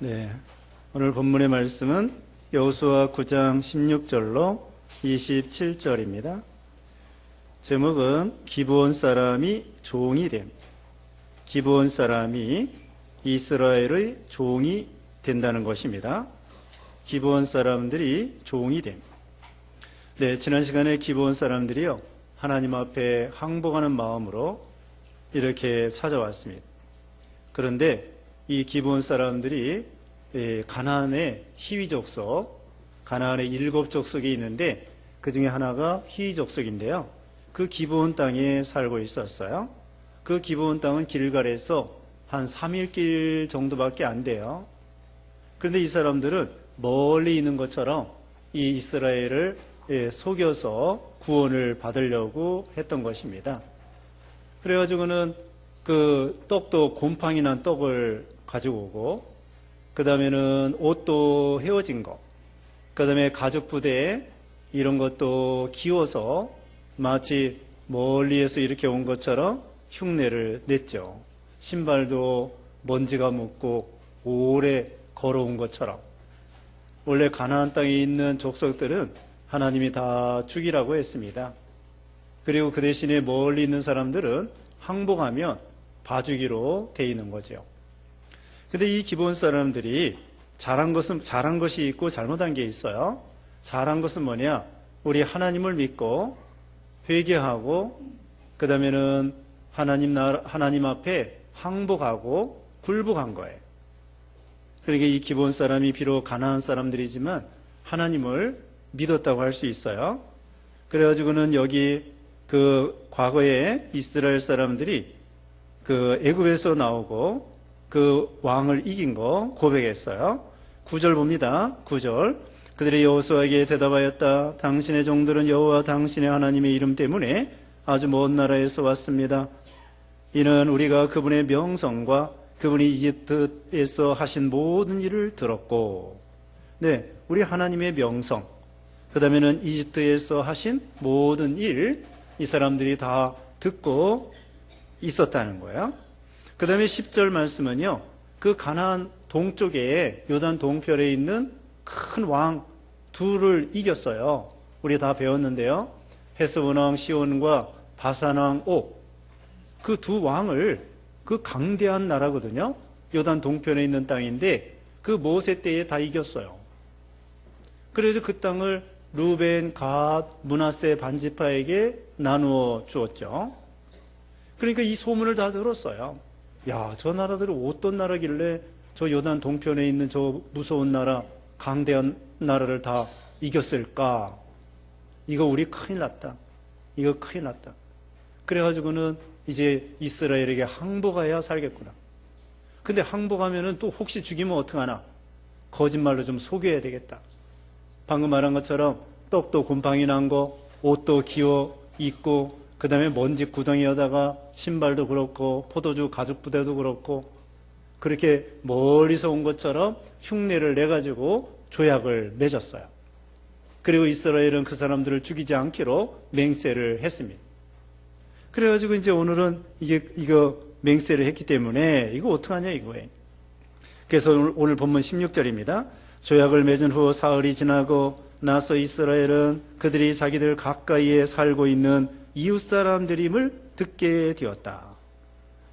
네, 오늘 본문의 말씀은 여호수아 9장 16절로 27절입니다. 제목은 기브온 사람이 종이 됨. 기브온 사람이 이스라엘의 종이 된다는 것입니다. 기브온 사람들이 종이 됨. 네, 지난 시간에 기브온 사람들이요, 하나님 앞에 항복하는 마음으로 이렇게 찾아왔습니다. 그런데 이 기브온 사람들이 가나안의 히위 족속, 가나안의 7족속이 있는데 그 중에 하나가 히위 족속인데요. 그 기브온 땅에 살고 있었어요. 그 기브온 땅은 길갈에서 한 3일 길 정도밖에 안 돼요. 그런데 이 사람들은 멀리 있는 것처럼 이 이스라엘을 속여서 구원을 받으려고 했던 것입니다. 그래가지고는 그 떡도 곰팡이 난 떡을 가지고 오고, 그 다음에는 옷도 헤어진 거, 그 다음에 가죽 부대 이런 것도 기워서 마치 멀리에서 이렇게 온 것처럼 흉내를 냈죠. 신발도 먼지가 묻고 오래 걸어온 것처럼. 원래 가나안 땅에 있는 족속들은 하나님이 다 죽이라고 했습니다. 그리고 그 대신에 멀리 있는 사람들은 항복하면 봐주기로 돼 있는 거죠. 근데 이 기브온 사람들이 잘한 것이 있고 잘못한 게 있어요. 잘한 것은 뭐냐? 우리 하나님을 믿고 회개하고, 그 다음에는 하나님 앞에 항복하고 굴복한 거예요. 그러니까 이 기브온 사람이 비록 가나안 사람들이지만 하나님을 믿었다고 할 수 있어요. 그래가지고는 여기 그 과거에 이스라엘 사람들이 그 애굽에서 나오고 그 왕을 이긴 거 고백했어요. 9절 봅니다. 9절. 그들이 여호수아에게 대답하였다. 당신의 종들은 여호와 당신의 하나님의 이름 때문에 아주 먼 나라에서 왔습니다. 이는 우리가 그분의 명성과 그분이 이집트에서 하신 모든 일을 들었고, 네, 우리 하나님의 명성, 그 다음에는 이집트에서 하신 모든 일, 이 사람들이 다 듣고 있었다는 거예요. 그 다음에 10절 말씀은요, 그 가나안 동쪽에 요단 동편에 있는 큰 왕 둘을 이겼어요. 우리 다 배웠는데요. 헤스본 왕 시온과 바산 왕 옥, 그 두 왕을, 그 강대한 나라거든요. 요단 동편에 있는 땅인데 그 모세 때에 다 이겼어요. 그래서 그 땅을 루벤, 갓, 므낫세 반지파에게 나누어 주었죠. 그러니까 이 소문을 다 들었어요. 야, 저 나라들은 어떤 나라길래 저 요단 동편에 있는 저 무서운 나라, 강대한 나라를 다 이겼을까? 이거 우리 큰일 났다. 이거 큰일 났다. 그래가지고는 이제 이스라엘에게 항복해야 살겠구나. 근데 항복하면은 또 혹시 죽이면 어떡하나? 거짓말로 좀 속여야 되겠다. 방금 말한 것처럼 떡도 곰팡이 난 거, 옷도 기워 입고, 그 다음에 먼지 구덩이에다가 신발도 그렇고 포도주 가죽 부대도 그렇고 그렇게 멀리서 온 것처럼 흉내를 내가지고 조약을 맺었어요. 그리고 이스라엘은 그 사람들을 죽이지 않기로 맹세를 했습니다. 그래가지고 이제 오늘은 이거 맹세를 했기 때문에 이거 어떡하냐 이거예요. 그래서 오늘 본문 16절입니다. 조약을 맺은 후 사흘이 지나고 나서 이스라엘은 그들이 자기들 가까이에 살고 있는 이웃 사람들임을 듣게 되었다.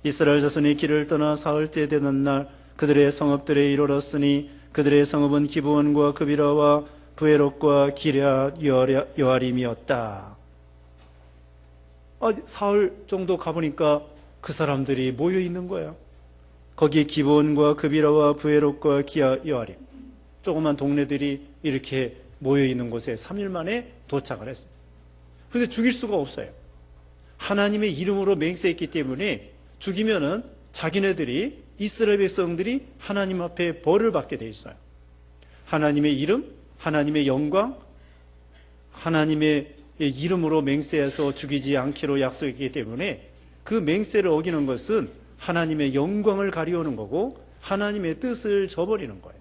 이스라엘 자손이 길을 떠나 사흘째 되는 날 그들의 성읍들에 이르렀으니 그들의 성읍은 기브온과 그비라와 부에롯과 기럇 여아림이었다. 사흘 정도 가보니까 그 사람들이 모여 있는 거예요. 거기에 기브온과 그비라와 부에롯과 기럇 여아림, 조그만 동네들이 이렇게 모여 있는 곳에 3일 만에 도착을 했습니다. 그런데 죽일 수가 없어요. 하나님의 이름으로 맹세했기 때문에 죽이면은 자기네들이, 이스라엘 백성들이 하나님 앞에 벌을 받게 돼 있어요. 하나님의 이름, 하나님의 영광, 하나님의 이름으로 맹세해서 죽이지 않기로 약속했기 때문에 그 맹세를 어기는 것은 하나님의 영광을 가리우는 거고 하나님의 뜻을 저버리는 거예요.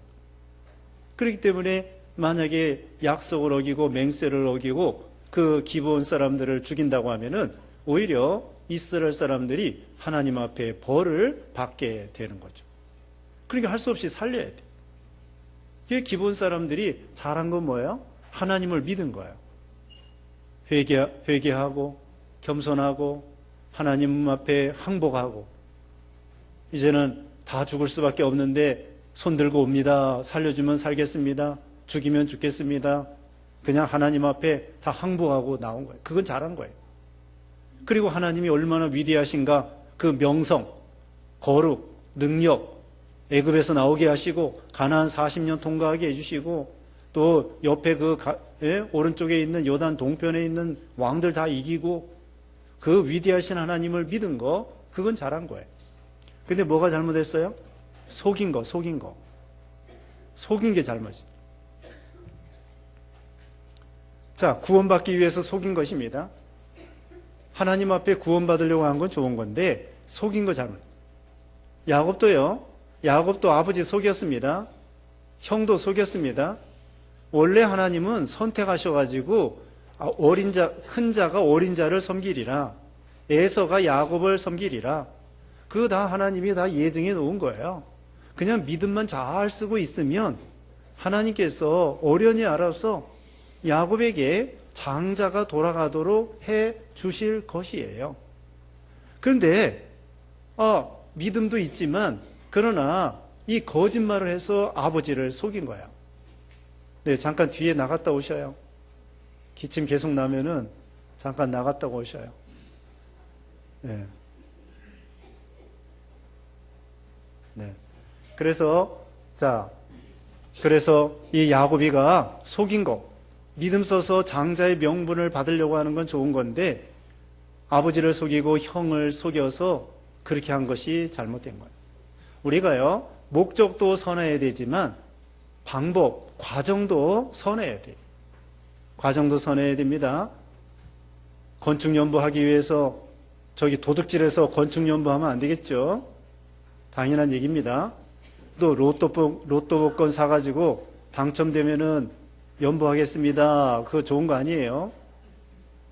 그렇기 때문에 만약에 약속을 어기고 맹세를 어기고 그 기브온 사람들을 죽인다고 하면은 오히려 이스라엘 사람들이 하나님 앞에 벌을 받게 되는 거죠. 그러니까 할 수 없이 살려야 돼. 그 기본 사람들이 잘한 건 뭐예요? 하나님을 믿은 거예요. 회개하고 겸손하고 하나님 앞에 항복하고 이제는 다 죽을 수밖에 없는데 손 들고 옵니다. 살려주면 살겠습니다. 죽이면 죽겠습니다. 그냥 하나님 앞에 다 항복하고 나온 거예요. 그건 잘한 거예요. 그리고 하나님이 얼마나 위대하신가 그 명성, 거룩, 능력 애굽에서 나오게 하시고 가나안 40년 통과하게 해주시고 또 옆에 오른쪽에 있는 요단 동편에 있는 왕들 다 이기고 그 위대하신 하나님을 믿은 거 그건 잘한 거예요. 근데 뭐가 잘못했어요? 속인 거. 속인 게 잘못이에요. 자, 구원받기 위해서 속인 것입니다. 하나님 앞에 구원받으려고 한 건 좋은 건데 속인 거 잘못. 야곱도 아버지 속였습니다. 형도 속였습니다. 원래 하나님은 선택하셔가지고 큰 자가 어린 자를 섬기리라. 에서가 야곱을 섬기리라. 그거 다 하나님이 다 예정해 놓은 거예요. 그냥 믿음만 잘 쓰고 있으면 하나님께서 어련히 알아서 야곱에게 장자가 돌아가도록 해 주실 것이에요. 그런데 믿음도 있지만 그러나 이 거짓말을 해서 아버지를 속인 거예요. 네, 잠깐 뒤에 나갔다 오셔요. 기침 계속 나면은 잠깐 나갔다 오셔요. 네. 네. 그래서 이 야곱이가 속인 거, 믿음 써서 장자의 명분을 받으려고 하는 건 좋은 건데 아버지를 속이고 형을 속여서 그렇게 한 것이 잘못된 거예요. 우리가요, 목적도 선해야 되지만 방법, 과정도 선해야 돼요. 과정도 선해야 됩니다. 건축연구하기 위해서 도둑질해서 건축연구하면 안 되겠죠. 당연한 얘기입니다. 또 로또 복권 사가지고 당첨되면은 연부하겠습니다. 그거 좋은 거 아니에요.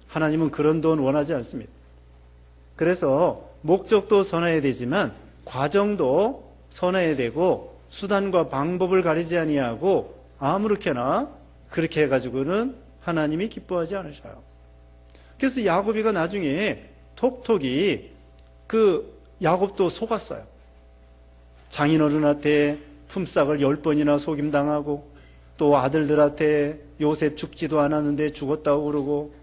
하나님은 그런 돈 원하지 않습니다. 그래서 목적도 선해야 되지만 과정도 선해야 되고 수단과 방법을 가리지 아니하고 아무렇게나 그렇게 해가지고는 하나님이 기뻐하지 않으셔요. 그래서 야곱이가 나중에 톡톡이 야곱도 속았어요. 장인어른한테 품삯을 10번이나 속임당하고 또 아들들한테 요셉 죽지도 않았는데 죽었다고 그러고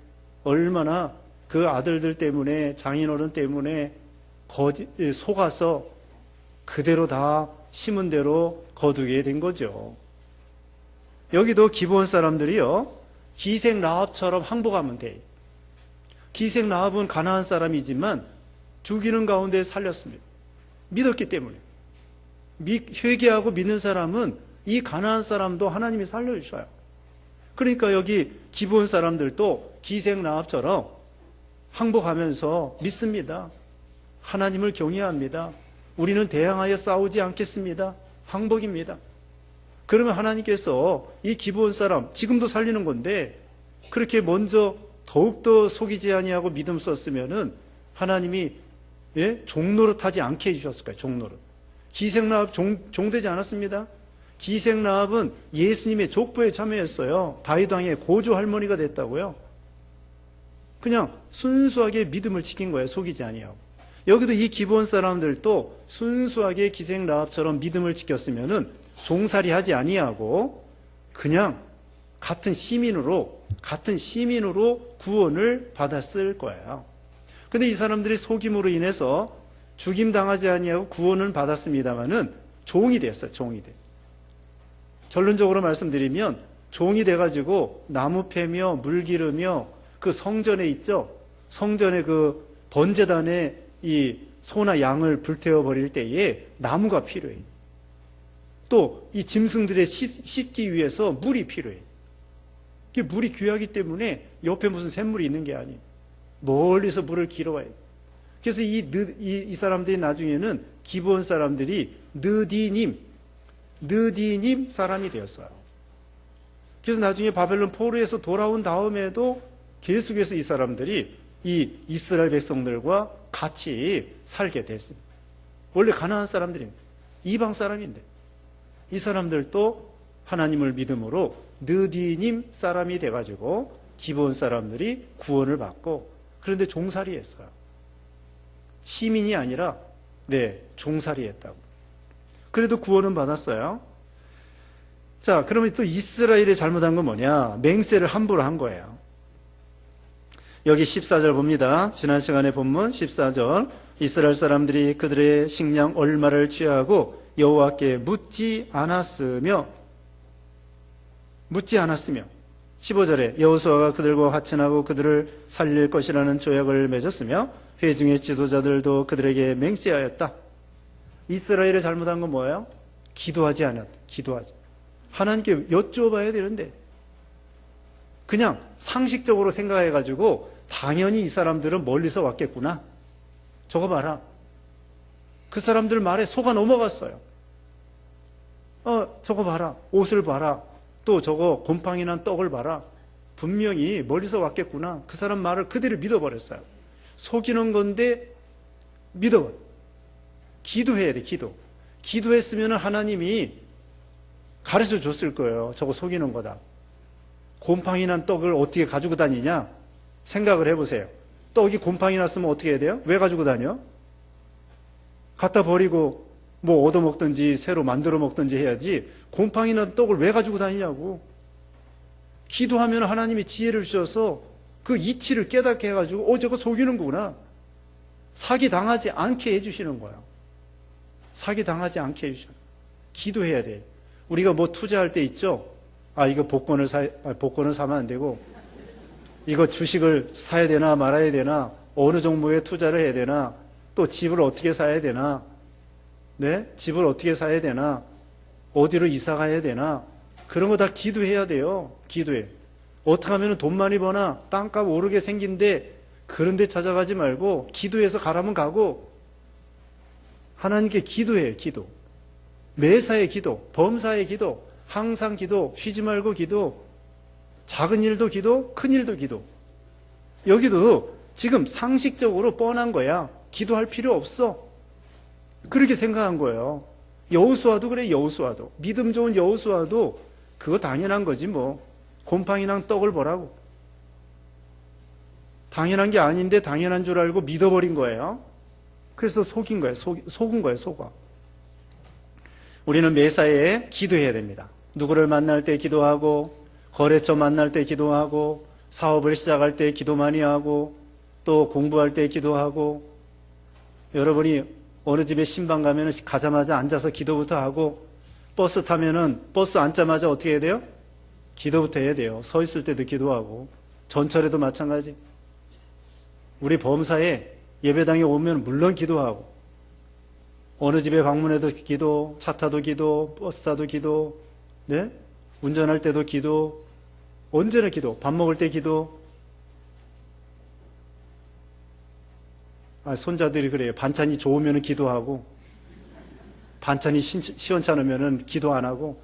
얼마나 그 아들들 때문에 장인어른 때문에 속아서 그대로 다 심은 대로 거두게 된 거죠. 여기도 기브온 사람들이요, 기생 라합처럼 항복하면 돼. 기생 라합은 가나안 사람이지만 죽이는 가운데 살렸습니다. 믿었기 때문에. 회개하고 믿는 사람은 이 가나안 사람도 하나님이 살려주셔요. 그러니까 여기 기브온 사람들도 기생 라합처럼 항복하면서 믿습니다. 하나님을 경외합니다. 우리는 대항하여 싸우지 않겠습니다. 항복입니다. 그러면 하나님께서 이 기브온 사람 지금도 살리는 건데 그렇게 먼저 더욱더 속이지 아니하고 믿음 썼으면은 하나님이 종노릇하지 않게 해주셨을 거예요. 종노릇. 기생라합 종되지 않았습니다. 기생라합은 예수님의 족보에 참여했어요. 다윗 왕의 고조 할머니가 됐다고요. 그냥 순수하게 믿음을 지킨 거예요. 속이지 아니하고. 여기도 이 기브온 사람들도 순수하게 기생라합처럼 믿음을 지켰으면은 종살이 하지 아니하고 그냥 같은 시민으로 구원을 받았을 거예요. 근데 이 사람들이 속임으로 인해서 죽임 당하지 아니하고 구원은 받았습니다만은 종이 됐어요. 종이 돼. 결론적으로 말씀드리면 종이 돼가지고 나무 패며 물 기르며 그 성전에 있죠. 성전에 그 번제단에 이 소나 양을 불태워 버릴 때에 나무가 필요해. 또 이 짐승들의 씻기 위해서 물이 필요해. 물이 귀하기 때문에 옆에 무슨 샘물이 있는 게 아니에요. 멀리서 물을 길어와요. 그래서 이 사람들이 나중에는 기브온 사람들이 느디님 사람이 되었어요. 그래서 나중에 바벨론 포로에서 돌아온 다음에도 계속해서 이 사람들이 이 이스라엘 백성들과 같이 살게 됐습니다. 원래 가나안 사람들인데, 이방 사람인데 이 사람들도 하나님을 믿음으로 느디님 사람이 돼가지고 기브온 사람들이 구원을 받고, 그런데 종살이 했어요. 시민이 아니라 종살이 했다고. 그래도 구원은 받았어요. 자, 그러면 또 이스라엘이 잘못한 건 뭐냐? 맹세를 함부로 한 거예요. 여기 14절 봅니다. 지난 시간에 본문 14절. 이스라엘 사람들이 그들의 식량 얼마를 취하고 여호와께 묻지 않았으며 15절에 여호수아가 그들과 화친하고 그들을 살릴 것이라는 조약을 맺었으며 회중의 지도자들도 그들에게 맹세하였다. 이스라엘이 잘못한 건 뭐예요? 기도하지. 하나님께 여쭤봐야 되는데 그냥 상식적으로 생각해가지고 당연히 이 사람들은 멀리서 왔겠구나. 저거 봐라. 그 사람들 말에 속아 넘어갔어요. 저거 봐라. 옷을 봐라. 또 저거 곰팡이 난 떡을 봐라. 분명히 멀리서 왔겠구나. 그 사람 말을 그대로 믿어버렸어요. 속이는 건데 믿어버려. 기도해야 돼. 기도했으면 하나님이 가르쳐 줬을 거예요. 저거 속이는 거다. 곰팡이 난 떡을 어떻게 가지고 다니냐? 생각을 해보세요. 떡이 곰팡이 났으면 어떻게 해야 돼요? 왜 가지고 다녀? 갖다 버리고 뭐 얻어먹든지 새로 만들어 먹든지 해야지 곰팡이 난 떡을 왜 가지고 다니냐고. 기도하면 하나님이 지혜를 주셔서 그 이치를 깨닫게 해가지고 저거 속이는 거구나. 사기 당하지 않게 해주시는 거예요. 사기 당하지 않게 해주시는 거예요. 기도해야 돼. 우리가 뭐 투자할 때 있죠? 이거 복권을 사면 안 되고, 이거 주식을 사야 되나 말아야 되나, 어느 종목에 투자를 해야 되나, 또 집을 어떻게 사야 되나, 집을 어떻게 사야 되나, 어디로 이사 가야 되나, 그런 거 다 기도해야 돼요. 기도해. 어떻게 하면 돈 많이 버나, 땅값 오르게 생긴데, 그런 데 찾아가지 말고, 기도해서 가라면 가고, 하나님께 기도해, 기도. 매사의 기도, 범사의 기도, 항상 기도, 쉬지 말고 기도, 작은 일도 기도, 큰 일도 기도. 여기도 지금 상식적으로 뻔한 거야. 기도할 필요 없어. 그렇게 생각한 거예요. 여호수아도 그래. 여호수아도 믿음 좋은 여호수아도 그거 당연한 거지 뭐. 곰팡이랑 떡을 보라고. 당연한 게 아닌데 당연한 줄 알고 믿어버린 거예요. 그래서 속인 거예요. 속은 거예요. 속아. 우리는 매사에 기도해야 됩니다. 누구를 만날 때 기도하고, 거래처 만날 때 기도하고, 사업을 시작할 때 기도 많이 하고, 또 공부할 때 기도하고, 여러분이 어느 집에 신방 가면 가자마자 앉아서 기도부터 하고, 버스 타면은 버스 앉자마자 어떻게 해야 돼요? 기도부터 해야 돼요. 서 있을 때도 기도하고, 전철에도 마찬가지. 우리 범사에 예배당에 오면 물론 기도하고, 어느 집에 방문해도 기도, 차 타도 기도, 버스 타도 기도, 운전할 때도 기도, 언제나 기도, 밥 먹을 때 기도. 손자들이 그래요. 반찬이 좋으면 기도하고, 반찬이 시원찮으면 기도 안 하고.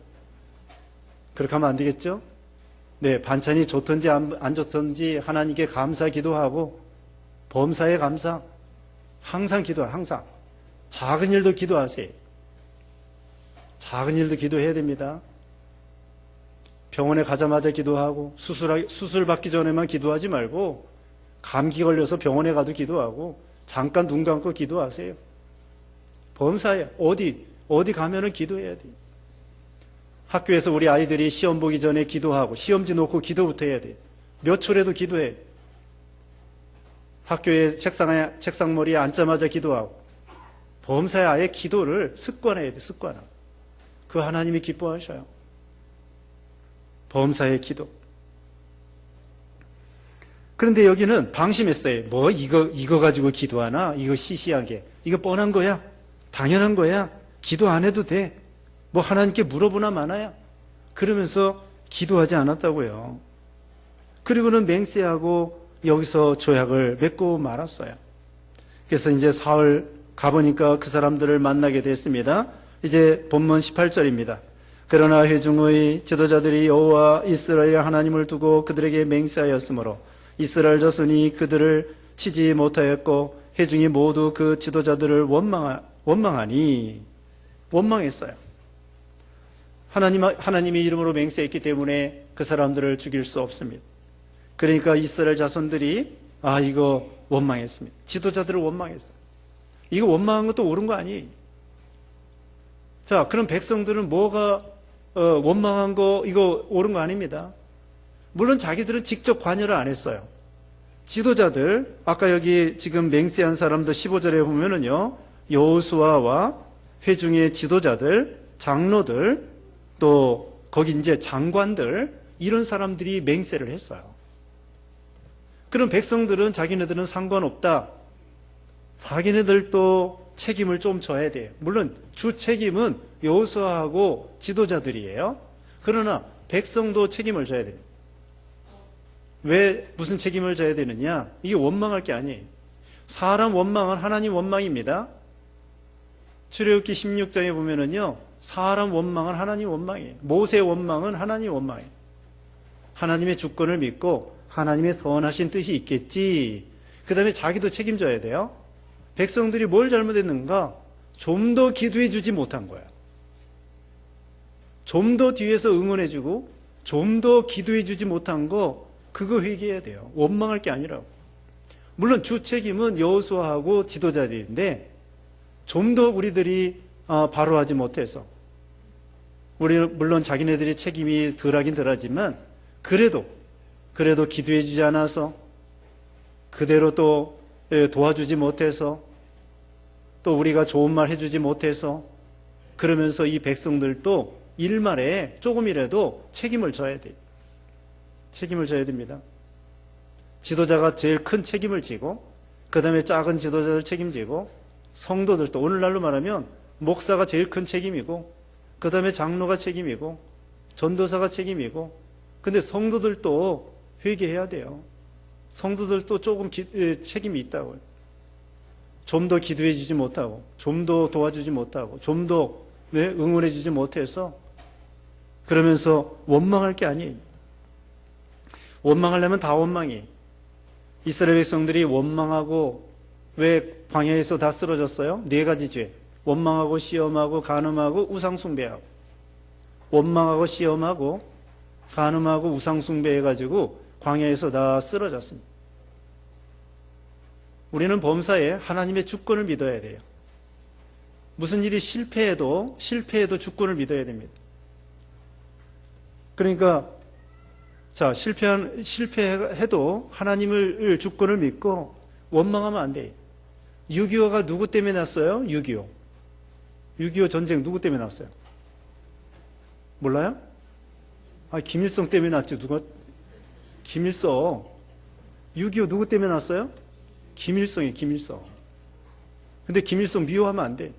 그렇게 하면 안 되겠죠? 반찬이 좋든지 안 좋든지 하나님께 감사 기도하고, 범사에 감사, 항상 기도하, 항상. 작은 일도 기도하세요. 작은 일도 기도해야 됩니다. 병원에 가자마자 기도하고, 수술 받기 전에만 기도하지 말고, 감기 걸려서 병원에 가도 기도하고, 잠깐 눈 감고 기도하세요. 범사에 어디 가면은 기도해야 돼요. 학교에서 우리 아이들이 시험 보기 전에 기도하고, 시험지 놓고 기도부터 해야 돼요. 몇 초라도 기도해. 학교에 책상머리에 앉자마자 기도하고, 범사에 아예 기도를 습관해야 돼. 습관화. 그 하나님이 기뻐하셔요. 범사의 기도. 그런데 여기는 방심했어요. 뭐 이거 가지고 기도하나? 이거 시시하게. 이거 뻔한 거야. 당연한 거야. 기도 안 해도 돼. 뭐 하나님께 물어보나 마나야. 그러면서 기도하지 않았다고요. 그리고는 맹세하고 여기서 조약을 맺고 말았어요. 그래서 이제 사흘 가보니까 그 사람들을 만나게 됐습니다. 이제 본문 18절입니다. 그러나 회중의 지도자들이 여호와 이스라엘 하나님을 두고 그들에게 맹세하였으므로 이스라엘 자손이 그들을 치지 못하였고 회중이 모두 그 지도자들을 원망하니 원망했어요. 하나님의 이름으로 맹세했기 때문에 그 사람들을 죽일 수 없습니다. 그러니까 이스라엘 자손들이 이거 원망했습니다. 지도자들을 원망했어요. 이거 원망한 것도 옳은 거 아니에요. 자, 그럼 백성들은 뭐가 원망한 거 이거 옳은 거 아닙니다. 물론 자기들은 직접 관여를 안 했어요. 지도자들, 아까 여기 지금 맹세한 사람도 15절에 보면은요, 여호수아와 회중의 지도자들, 장로들, 또 거기 이제 장관들, 이런 사람들이 맹세를 했어요. 그럼 백성들은 자기네들은 상관없다. 자기네들도 책임을 좀 져야 돼요. 물론 주 책임은 여호수아하고 지도자들이에요. 그러나 백성도 책임을 져야 돼요. 왜 무슨 책임을 져야 되느냐? 이게 원망할 게 아니에요. 사람 원망은 하나님 원망입니다. 출애굽기 16장에 보면은요, 사람 원망은 하나님 원망이에요. 모세 원망은 하나님 원망이에요. 하나님의 주권을 믿고 하나님의 선하신 뜻이 있겠지. 그 다음에 자기도 책임져야 돼요. 백성들이 뭘 잘못했는가? 좀 더 기도해 주지 못한 거야. 좀 더 뒤에서 응원해주고 좀 더 기도해 주지 못한 거, 그거 회개해야 돼요. 원망할 게 아니라고. 물론 주 책임은 여호수아하고 지도자들인데 좀 더 우리들이 바로 하지 못해서, 물론 자기네들이 책임이 덜하긴 덜하지만 그래도 기도해 주지 않아서, 그대로 또 도와주지 못해서, 또 우리가 좋은 말 해주지 못해서, 그러면서 이 백성들도 일말에 조금이라도 책임을 져야 돼요. 책임을 져야 됩니다. 지도자가 제일 큰 책임을 지고, 그 다음에 작은 지도자들 책임지고, 성도들도 오늘날로 말하면 목사가 제일 큰 책임이고, 그 다음에 장로가 책임이고, 전도사가 책임이고, 근데 성도들도 회개해야 돼요. 성도들도 조금 책임이 있다고요. 좀 더 기도해 주지 못하고, 좀 더 도와주지 못하고, 좀 더 응원해 주지 못해서, 그러면서 원망할 게 아니에요. 원망하려면 다 원망이. 이스라엘 백성들이 원망하고 왜 광야에서 다 쓰러졌어요? 4가지 죄. 원망하고 시험하고 간음하고 우상숭배하고. 원망하고 시험하고 간음하고 우상숭배해가지고 광야에서 다 쓰러졌습니다. 우리는 범사에 하나님의 주권을 믿어야 돼요. 무슨 일이 실패해도 주권을 믿어야 됩니다. 그러니까 실패해도 하나님을 주권을 믿고 원망하면 안 돼요. 6.25가 누구 때문에 났어요? 6.25 전쟁 누구 때문에 났어요? 몰라요? 김일성 때문에 났죠. 김일성. 6.25 누구 때문에 났어요? 김일성이에요, 김일성. 근데 김일성 미워하면 안 돼.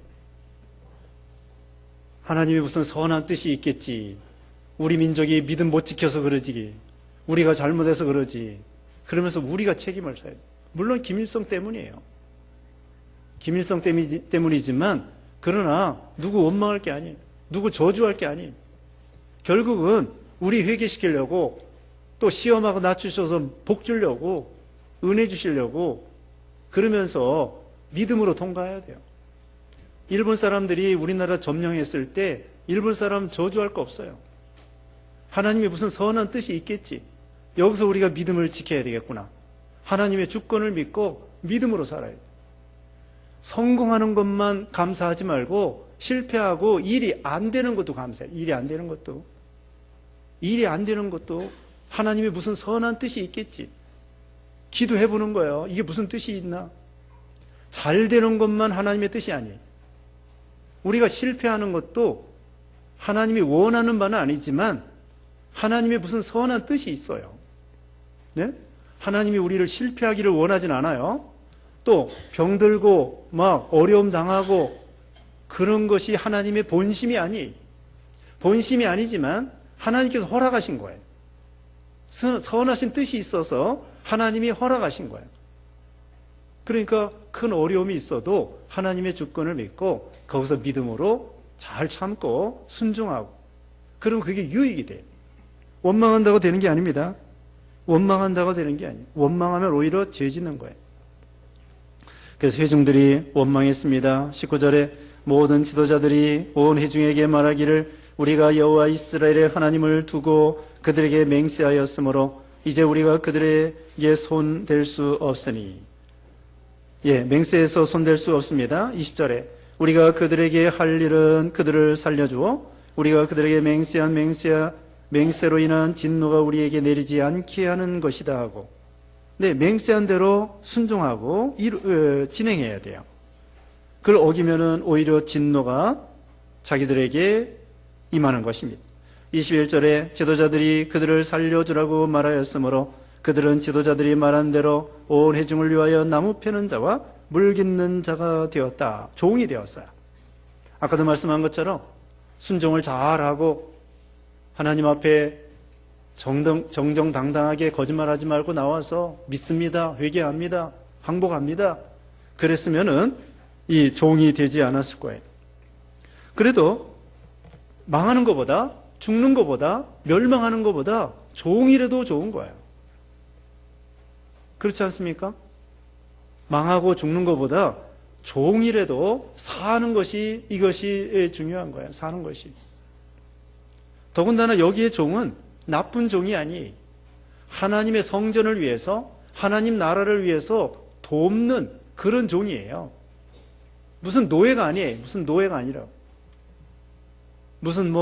하나님의 무슨 선한 뜻이 있겠지. 우리 민족이 믿음 못 지켜서 그러지. 우리가 잘못해서 그러지. 그러면서 우리가 책임을 져야 돼. 물론 김일성 때문이에요. 김일성 때문이지만, 그러나 누구 원망할 게 아니에요. 누구 저주할 게 아니에요. 결국은 우리 회개시키려고, 또 시험하고 낮추셔서 복 주려고, 은혜 주시려고, 그러면서 믿음으로 통과해야 돼요. 일본 사람들이 우리나라 점령했을 때 일본 사람 저주할 거 없어요. 하나님의 무슨 선한 뜻이 있겠지. 여기서 우리가 믿음을 지켜야 되겠구나. 하나님의 주권을 믿고 믿음으로 살아야 돼요. 성공하는 것만 감사하지 말고 실패하고 일이 안 되는 것도 감사해요. 일이 안 되는 것도 하나님의 무슨 선한 뜻이 있겠지. 기도해보는 거예요. 이게 무슨 뜻이 있나? 잘 되는 것만 하나님의 뜻이 아니에요. 우리가 실패하는 것도 하나님이 원하는 바는 아니지만 하나님의 무슨 선한 뜻이 있어요. 네? 하나님이 우리를 실패하기를 원하진 않아요. 또 병들고 막 어려움 당하고 그런 것이 하나님의 본심이 아니에요. 본심이 아니지만 하나님께서 허락하신 거예요. 선하신 뜻이 있어서 하나님이 허락하신 거예요. 그러니까 큰 어려움이 있어도 하나님의 주권을 믿고 거기서 믿음으로 잘 참고 순종하고, 그러면 그게 유익이 돼요. 원망한다고 되는 게 아닙니다. 원망한다고 되는 게 아니에요. 원망하면 오히려 죄 짓는 거예요. 그래서 회중들이 원망했습니다. 19절에 모든 지도자들이 온 회중에게 말하기를 우리가 여호와 이스라엘의 하나님을 두고 그들에게 맹세하였으므로 이제 우리가 그들에게 손댈 수 없으니. 맹세해서 손댈 수 없습니다. 20절에 우리가 그들에게 할 일은 그들을 살려주어 우리가 그들에게 맹세한 맹세로 인한 진노가 우리에게 내리지 않게 하는 것이다 하고, 맹세한 대로 순종하고 진행해야 돼요. 그걸 어기면은 오히려 진노가 자기들에게 임하는 것입니다. 21절에 지도자들이 그들을 살려주라고 말하였으므로 그들은 지도자들이 말한 대로 온 회중을 위하여 나무 패는 자와 물 깃는 자가 되었다. 종이 되었어요. 아까도 말씀한 것처럼 순종을 잘하고 하나님 앞에 정정당당하게 거짓말하지 말고 나와서 믿습니다, 회개합니다, 항복합니다. 그랬으면은 이 종이 되지 않았을 거예요. 그래도 망하는 것보다, 죽는 것보다, 멸망하는 것보다 종이라도 좋은 거예요. 그렇지 않습니까? 망하고 죽는 것보다 종이라도 사는 것이, 이것이 중요한 거예요. 사는 것이. 더군다나 여기에 종은 나쁜 종이 아니에요. 하나님의 성전을 위해서, 하나님 나라를 위해서 돕는 그런 종이에요. 무슨 노예가 아니에요. 무슨 노예가 아니라. 무슨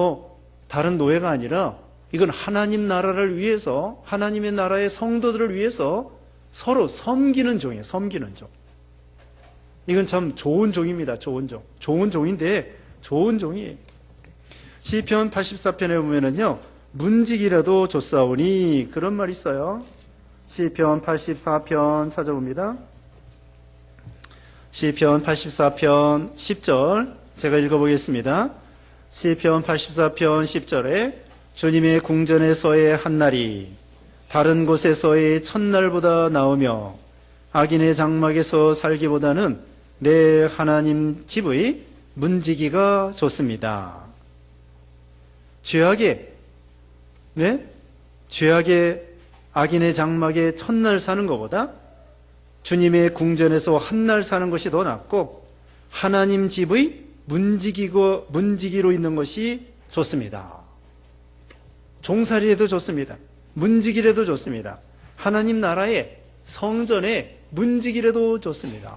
다른 노예가 아니라 이건 하나님 나라를 위해서, 하나님의 나라의 성도들을 위해서 서로 섬기는 종이에요. 섬기는 종. 이건 참 좋은 종입니다. 좋은 종. 좋은 종인데 좋은 종이에요. 시편 84편에 보면은요, 문지기라도 좋사오니, 그런 말이 있어요. 시편 84편 찾아봅니다. 시편 84편 10절 제가 읽어보겠습니다. 시편 84편 10절에 주님의 궁전에서의 한날이 다른 곳에서의 첫날보다 나으며 악인의 장막에서 살기보다는 내 하나님 집의 문지기가 좋습니다. 죄악의 악인의 장막에 첫날 사는 것보다 주님의 궁전에서 한날 사는 것이 더 낫고 하나님 집의 문지기로 있는 것이 좋습니다. 종살이라도 좋습니다. 문지기라도 좋습니다. 하나님 나라의 성전의 문지기라도 좋습니다.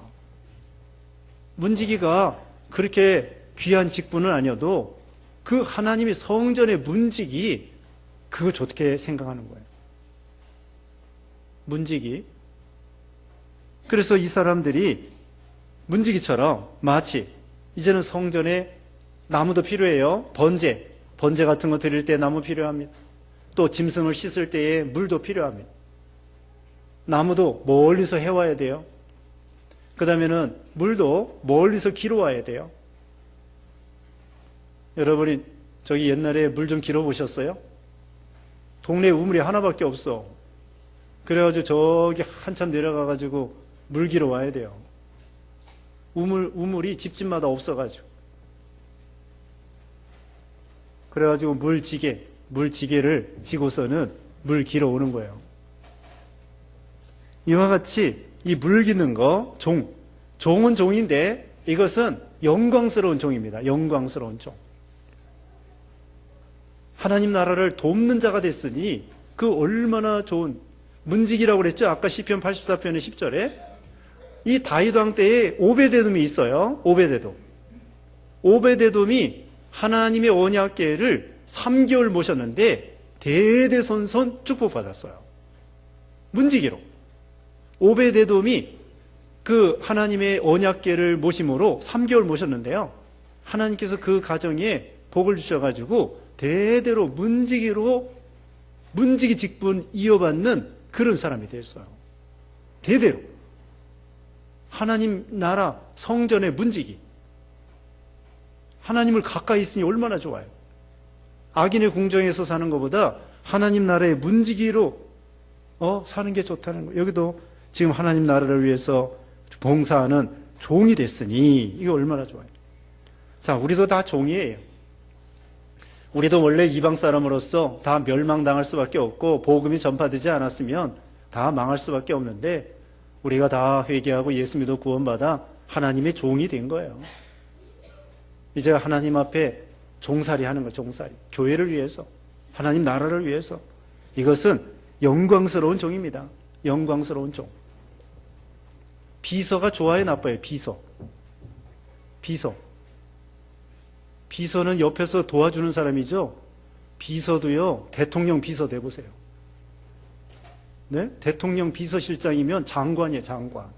문지기가 그렇게 귀한 직분은 아니어도 그 하나님의 성전의 문지기, 그거 좋게 생각하는 거예요. 문지기. 그래서 이 사람들이 문지기처럼 마치 이제는 성전에 나무도 필요해요. 번제 같은 거 드릴 때 나무 필요합니다. 또 짐승을 씻을 때에 물도 필요합니다. 나무도 멀리서 해와야 돼요. 그 다음에는 물도 멀리서 길어와야 돼요. 여러분이 저기 옛날에 물 좀 길어보셨어요? 동네에 우물이 하나밖에 없어. 그래가지고 저기 한참 내려가가지고 물 길어와야 돼요. 우물이 집집마다 없어가지고. 그래가지고 물지게를 지고서는 물 길어오는 거예요. 이와 같이 이 물 기는 거, 종은 종인데 이것은 영광스러운 종입니다. 영광스러운 종. 하나님 나라를 돕는 자가 됐으니 그 얼마나 좋은 문지기라고 그랬죠? 아까 시편 84편의 10절에 이 다윗 왕 때에 오베데돔이 있어요. 오베데돔이 하나님의 언약궤를 3개월 모셨는데 대대손손 축복받았어요. 문지기로. 오베데돔이 그 하나님의 언약궤를 모심으로 3개월 모셨는데요. 하나님께서 그 가정에 복을 주셔가지고 대대로 문지기 직분 이어받는 그런 사람이 됐어요. 대대로. 하나님 나라 성전의 문지기. 하나님을 가까이 있으니 얼마나 좋아요. 악인의 궁정에서 사는 것보다 하나님 나라의 문지기로 사는 게 좋다는 거예요. 여기도 지금 하나님 나라를 위해서 봉사하는 종이 됐으니 이거 얼마나 좋아요. 자, 우리도 다 종이에요. 우리도 원래 이방 사람으로서 다 멸망당할 수밖에 없고 복음이 전파되지 않았으면 다 망할 수밖에 없는데 우리가 다 회개하고 예수 믿어 구원받아 하나님의 종이 된 거예요. 이제 하나님 앞에 종살이 하는 거, 종살이. 교회를 위해서, 하나님 나라를 위해서. 이것은 영광스러운 종입니다. 영광스러운 종. 비서가 좋아요, 나빠요? 비서. 비서는 옆에서 도와주는 사람이죠. 비서도요, 대통령 비서 돼보세요. 네? 대통령 비서실장이면 장관이에요, 장관.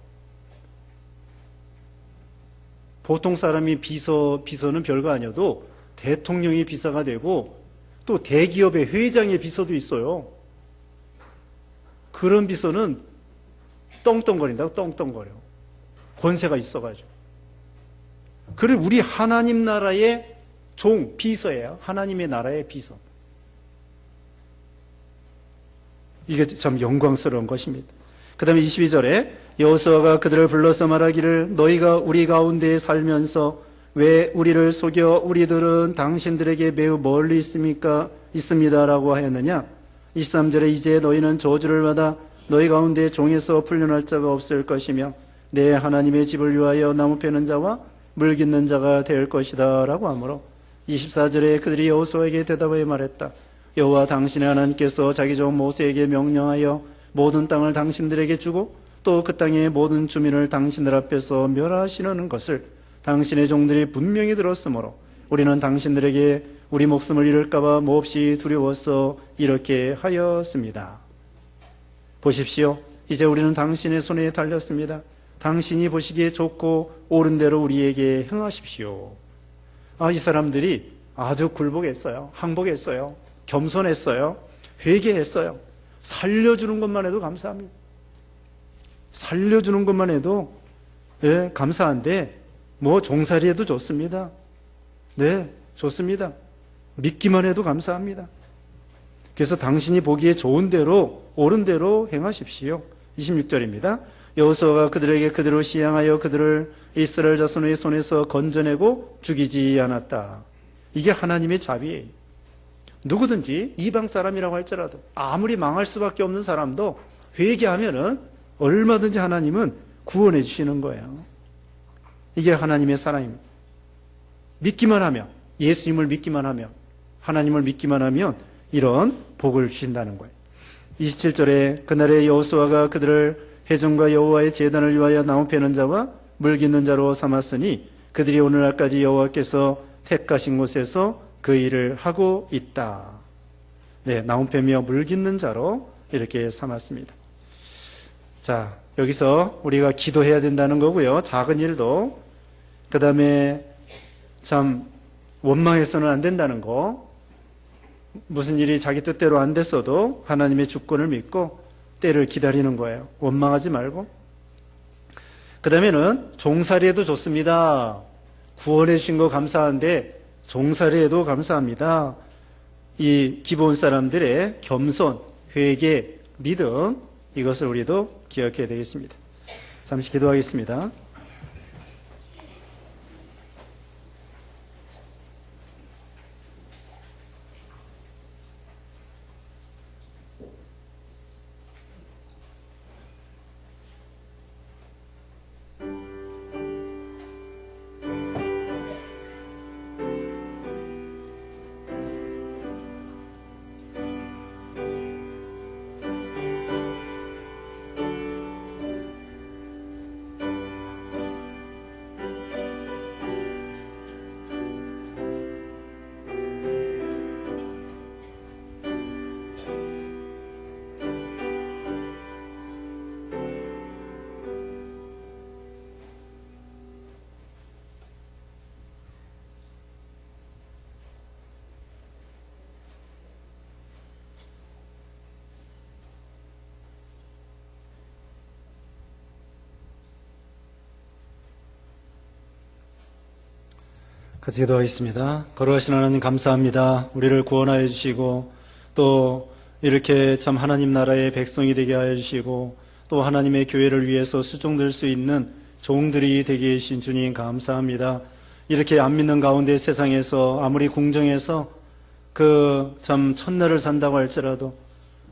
보통 사람이 비서는 별거 아니어도 대통령이 비서가 되고 또 대기업의 회장의 비서도 있어요. 그런 비서는 떵떵거린다고, 떵떵거려. 권세가 있어가지고. 그리고 우리 하나님 나라의 종, 비서예요. 하나님의 나라의 비서. 이게 참 영광스러운 것입니다. 그 다음에 22절에 여호수아가 그들을 불러서 말하기를 너희가 우리 가운데 살면서 왜 우리를 속여 우리들은 당신들에게 매우 멀리 있습니다라고 하였느냐. 23절에 이제 너희는 저주를 받아 너희 가운데 종에서 풀려날 자가 없을 것이며 내 하나님의 집을 위하여 나무 패는 자와 물 깃는 자가 될 것이다 라고 하므로 24절에 그들이 여호수아에게 대답하여 말했다. 여호와 당신의 하나님께서 자기 종 모세에게 명령하여 모든 땅을 당신들에게 주고 또 그 땅의 모든 주민을 당신들 앞에서 멸하시는 것을 당신의 종들이 분명히 들었으므로 우리는 당신들에게 우리 목숨을 잃을까 봐 몹시 두려워서 이렇게 하였습니다. 보십시오. 이제 우리는 당신의 손에 달렸습니다. 당신이 보시기에 좋고 옳은 대로 우리에게 행하십시오. 이 사람들이 아주 굴복했어요. 항복했어요. 겸손했어요. 회개했어요. 살려주는 것만 해도 감사합니다. 살려주는 것만 해도 감사한데 종살이 해도 좋습니다. 네, 좋습니다. 믿기만 해도 감사합니다. 그래서 당신이 보기에 좋은 대로 옳은 대로 행하십시오. 26절입니다. 여호수아가 그들에게 그대로 시행하여 그들을 이스라엘 자손의 손에서 건져내고 죽이지 않았다. 이게 하나님의 자비예요. 누구든지 이방 사람이라고 할지라도 아무리 망할 수밖에 없는 사람도 회개하면은 얼마든지 하나님은 구원해 주시는 거예요. 이게 하나님의 사랑입니다. 믿기만 하면, 예수님을 믿기만 하면, 하나님을 믿기만 하면 이런 복을 주신다는 거예요. 27절에 그날에 여호수아가 그들을 회중과 여호와의 제단을 위하여 나무 패는 자와 물 깃는 자로 삼았으니 그들이 오늘날까지 여호와께서 택하신 곳에서 그 일을 하고 있다. 네, 나무 패며 물 깃는 자로 이렇게 삼았습니다. 자, 여기서 우리가 기도해야 된다는 거고요. 작은 일도. 그 다음에 참 원망해서는 안 된다는 거. 무슨 일이 자기 뜻대로 안 됐어도 하나님의 주권을 믿고 때를 기다리는 거예요. 원망하지 말고. 그 다음에는 종살이해도 좋습니다. 구원해 주신 거 감사한데 종살이해도 감사합니다. 이 기본 사람들의 겸손, 회개, 믿음, 이것을 우리도 기억해야 되겠습니다. 잠시 기도하겠습니다. 같이 기도하겠습니다. 거룩하신 하나님 감사합니다. 우리를 구원하여 주시고 또 이렇게 참 하나님 나라의 백성이 되게 하여 주시고 또 하나님의 교회를 위해서 수종될 수 있는 종들이 되게 해주신 주님 감사합니다. 이렇게 안 믿는 가운데 세상에서 아무리 궁정해서 그 참 첫날을 산다고 할지라도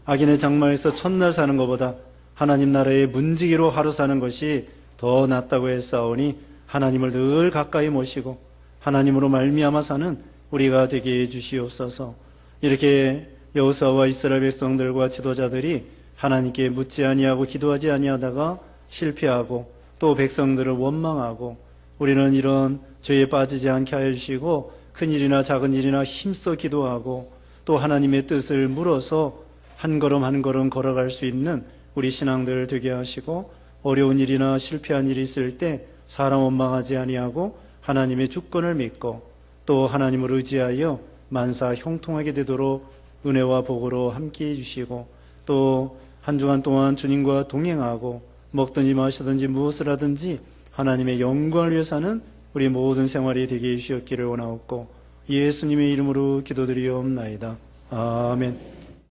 악인의 장막에서 첫날 사는 것보다 하나님 나라의 문지기로 하루 사는 것이 더 낫다고 했사오니 하나님을 늘 가까이 모시고 하나님으로 말미암아 사는 우리가 되게 해주시옵소서. 이렇게 여호수아와 이스라엘 백성들과 지도자들이 하나님께 묻지 아니하고 기도하지 아니하다가 실패하고 또 백성들을 원망하고 우리는 이런 죄에 빠지지 않게 하여 주시고 큰 일이나 작은 일이나 힘써 기도하고 또 하나님의 뜻을 물어서 한 걸음 한 걸음 걸어갈 수 있는 우리 신앙들 되게 하시고 어려운 일이나 실패한 일이 있을 때 사람 원망하지 아니하고 하나님의 주권을 믿고 또 하나님을 의지하여 만사 형통하게 되도록 은혜와 복으로 함께해 주시고 또 한 주간 동안 주님과 동행하고 먹든지 마시든지 무엇을 하든지 하나님의 영광을 위해 사는 우리 모든 생활이 되게 해주시옵기를 원하옵고 예수님의 이름으로 기도드리옵나이다. 아멘.